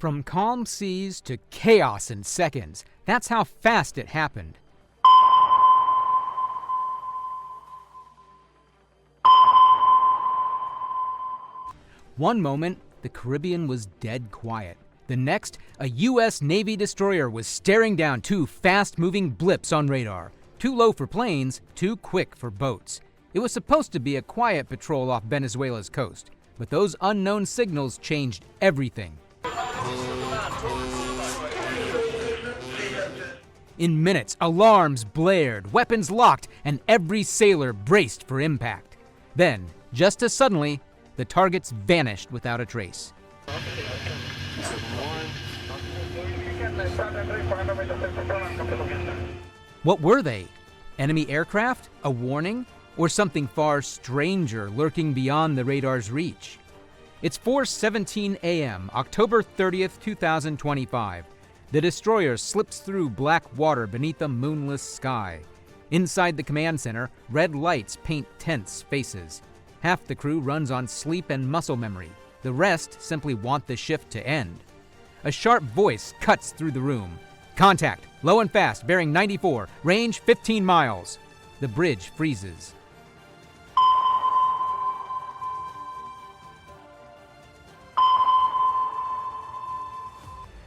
From calm seas to chaos in seconds. That's how fast it happened. One moment, the Caribbean was dead quiet. The next, a U.S. Navy destroyer was staring down two fast-moving blips on radar. Too low for planes, too quick for boats. It was supposed to be a quiet patrol off Venezuela's coast, but those unknown signals changed everything. In minutes, alarms blared, weapons locked, and every sailor braced for impact. Then, just as suddenly, the targets vanished without a trace. What were they? Enemy aircraft? A warning? Or something far stranger lurking beyond the radar's reach? It's 4:17 a.m., October 30th, 2025. The destroyer slips through black water beneath a moonless sky. Inside the command center, red lights paint tense faces. Half the crew runs on sleep and muscle memory. The rest simply want the shift to end. A sharp voice cuts through the room. Contact, low and fast, bearing 94, range 15 miles. The bridge freezes.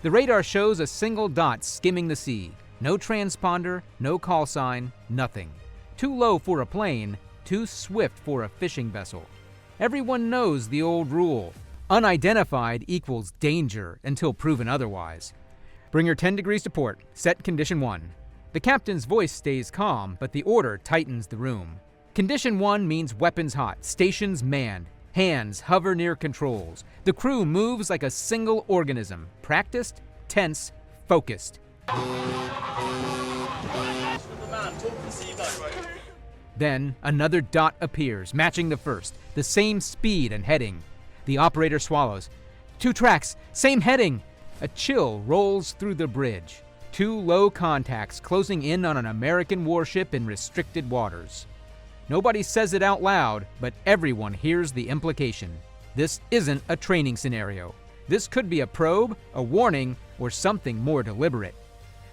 The radar shows a single dot skimming the sea. No transponder, no call sign, nothing. Too low for a plane, too swift for a fishing vessel. Everyone knows the old rule. Unidentified equals danger until proven otherwise. Bring her 10 degrees to port. Set condition 1. The captain's voice stays calm, but the order tightens the room. Condition 1 means weapons hot, stations manned. Hands hover near controls. The crew moves like a single organism. Practiced, tense, focused. Then another dot appears, matching the first. The same speed and heading. The operator swallows. 2 tracks, same heading. A chill rolls through the bridge. 2 low contacts closing in on an American warship in restricted waters. Nobody says it out loud, but everyone hears the implication. This isn't a training scenario. This could be a probe, a warning, or something more deliberate.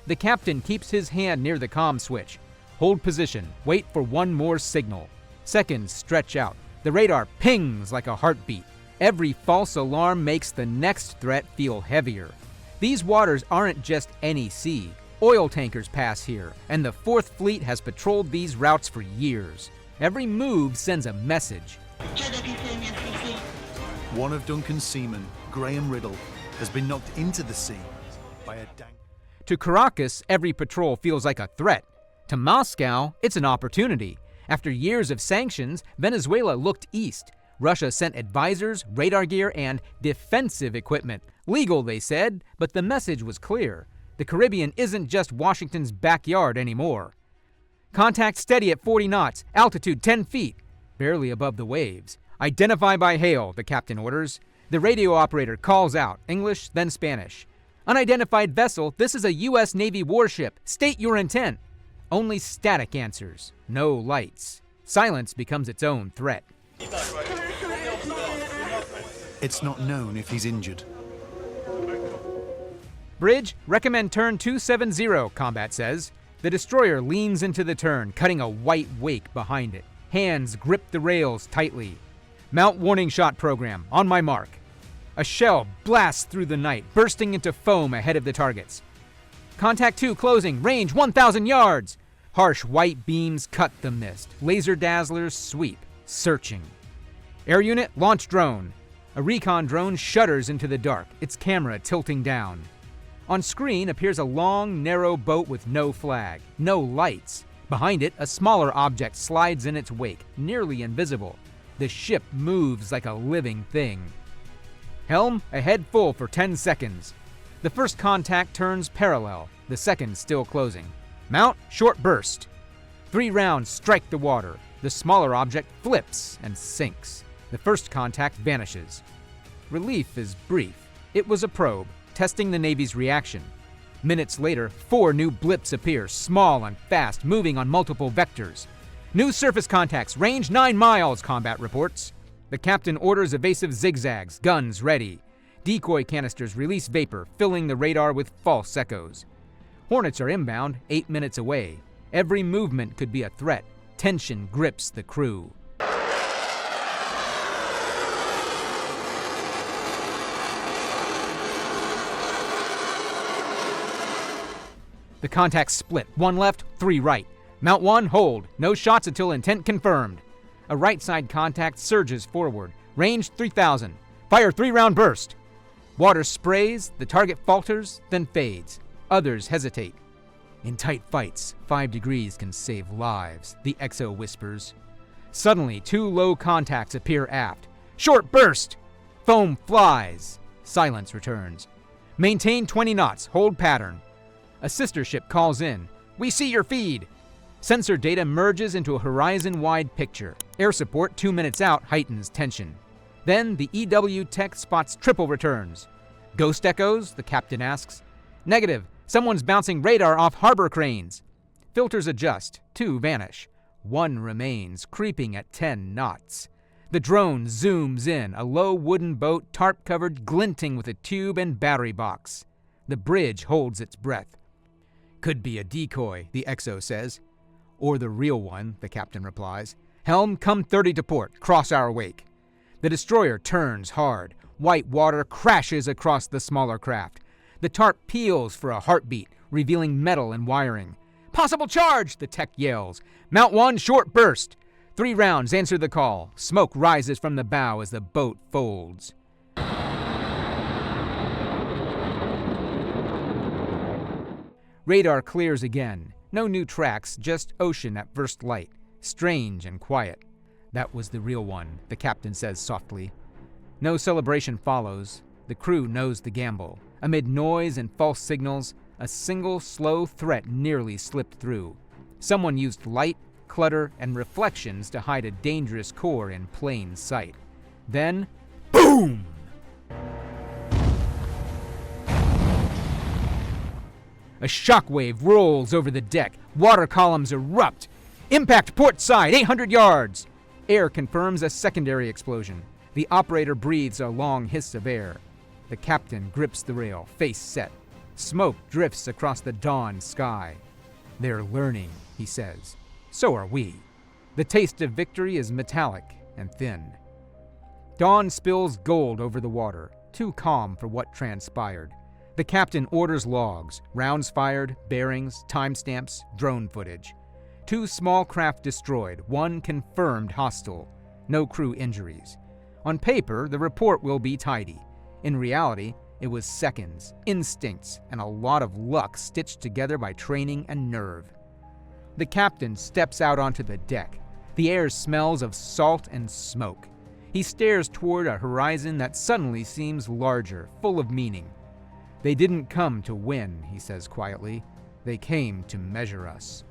The captain keeps his hand near the comm switch. Hold position. Wait for one more signal. Seconds stretch out. The radar pings like a heartbeat. Every false alarm makes the next threat feel heavier. These waters aren't just any sea. Oil tankers pass here, and the 4th Fleet has patrolled these routes for years. Every move sends a message. One of Duncan's seamen, Graham Riddle, has been knocked into the sea by a dank... To Caracas, every patrol feels like a threat. To Moscow, it's an opportunity. After years of sanctions, Venezuela looked east. Russia sent advisors, radar gear, and defensive equipment. Legal, they said, but the message was clear. The Caribbean isn't just Washington's backyard anymore. Contact steady at 40 knots, altitude 10 feet, barely above the waves. Identify by hail, the captain orders. The radio operator calls out, English, then Spanish. Unidentified vessel, this is a U.S. Navy warship. State your intent. Only static answers, no lights. Silence becomes its own threat. It's not known if he's injured. Bridge, recommend turn 270, combat says. The destroyer leans into the turn, cutting a white wake behind it. Hands grip the rails tightly. Mount warning shot program, on my mark. A shell blasts through the night, bursting into foam ahead of the targets. Contact 2 closing, range 1,000 yards. Harsh white beams cut the mist. Laser dazzlers sweep, searching. Air unit, launch drone. A recon drone shudders into the dark, its camera tilting down. On screen appears a long, narrow boat with no flag, no lights. Behind it, a smaller object slides in its wake, nearly invisible. The ship moves like a living thing. Helm, ahead full for 10 seconds. The first contact turns parallel, the second still closing. Mount, short burst. 3 rounds strike the water. The smaller object flips and sinks. The first contact vanishes. Relief is brief. It was a probe, testing the Navy's reaction. Minutes later, 4 new blips appear, small and fast, moving on multiple vectors. New surface contacts, range 9 miles, combat reports. The captain orders evasive zigzags, guns ready. Decoy canisters release vapor, filling the radar with false echoes. Hornets are inbound, 8 minutes away. Every movement could be a threat. Tension grips the crew. The contacts split. 1 left, 3 right. Mount 1, hold. No shots until intent confirmed. A right side contact surges forward. Range 3,000. Fire 3-round burst. Water sprays, the target falters, then fades. Others hesitate. In tight fights, 5 degrees can save lives, the XO whispers. Suddenly, 2 low contacts appear aft. Short burst! Foam flies. Silence returns. Maintain 20 knots, hold pattern. A sister ship calls in. We see your feed. Sensor data merges into a horizon-wide picture. Air support 2 minutes out heightens tension. Then the EW tech spots triple returns. Ghost echoes? The captain asks. Negative. Someone's bouncing radar off harbor cranes. Filters adjust. 2 vanish. 1 remains, creeping at 10 knots. The drone zooms in, a low wooden boat, tarp-covered, glinting with a tube and battery box. The bridge holds its breath. Could be a decoy, the XO says. Or the real one, the captain replies. Helm, come 30 to port, cross our wake. The destroyer turns hard. White water crashes across the smaller craft. The tarp peels for a heartbeat, revealing metal and wiring. Possible charge, the tech yells. Mount 1, short burst. 3 rounds answer the call. Smoke rises from the bow as the boat folds. Radar clears again. No new tracks, just ocean at first light. Strange and quiet. That was the real one, the captain says softly. No celebration follows. The crew knows the gamble. Amid noise and false signals, a single slow threat nearly slipped through. Someone used light, clutter, and reflections to hide a dangerous core in plain sight. Then, boom! A shockwave rolls over the deck. Water columns erupt. Impact port side, 800 yards. Air confirms a secondary explosion. The operator breathes a long hiss of air. The captain grips the rail, face set. Smoke drifts across the dawn sky. They're learning, he says. So are we. The taste of victory is metallic and thin. Dawn spills gold over the water, too calm for what transpired. The captain orders logs, rounds fired, bearings, timestamps, drone footage. 2 small craft destroyed, 1 confirmed hostile. No crew injuries. On paper, the report will be tidy. In reality, it was seconds, instincts, and a lot of luck stitched together by training and nerve. The captain steps out onto the deck. The air smells of salt and smoke. He stares toward a horizon that suddenly seems larger, full of meaning. They didn't come to win, he says quietly. They came to measure us.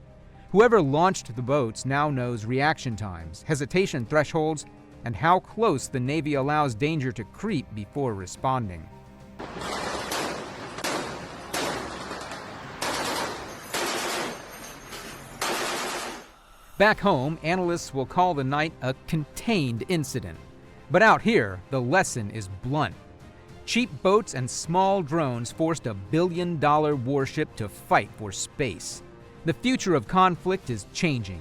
Whoever launched the boats now knows reaction times, hesitation thresholds, and how close the Navy allows danger to creep before responding. Back home, analysts will call the night a contained incident. But out here, the lesson is blunt. Cheap boats and small drones forced a billion-dollar warship to fight for space. The future of conflict is changing.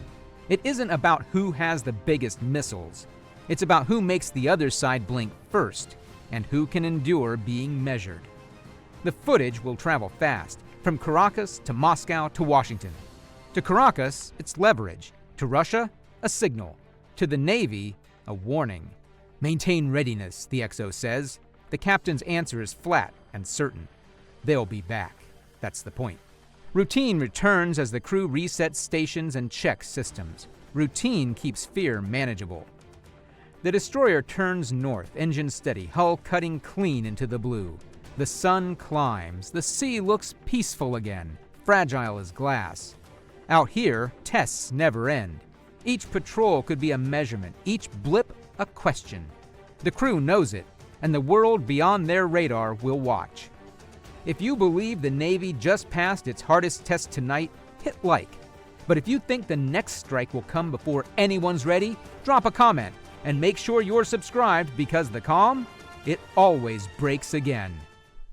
It isn't about who has the biggest missiles. It's about who makes the other side blink first, and who can endure being measured. The footage will travel fast, from Caracas to Moscow to Washington. To Caracas, it's leverage. To Russia, a signal. To the Navy, a warning. Maintain readiness, the XO says. The captain's answer is flat and certain. They'll be back. That's the point. Routine returns as the crew resets stations and checks systems. Routine keeps fear manageable. The destroyer turns north, engine steady, hull cutting clean into the blue. The sun climbs. The sea looks peaceful again, fragile as glass. Out here, tests never end. Each patrol could be a measurement, each blip a question. The crew knows it, and the world beyond their radar will watch. If you believe the Navy just passed its hardest test tonight, hit like. But if you think the next strike will come before anyone's ready, drop a comment and make sure you're subscribed because the calm it always breaks again.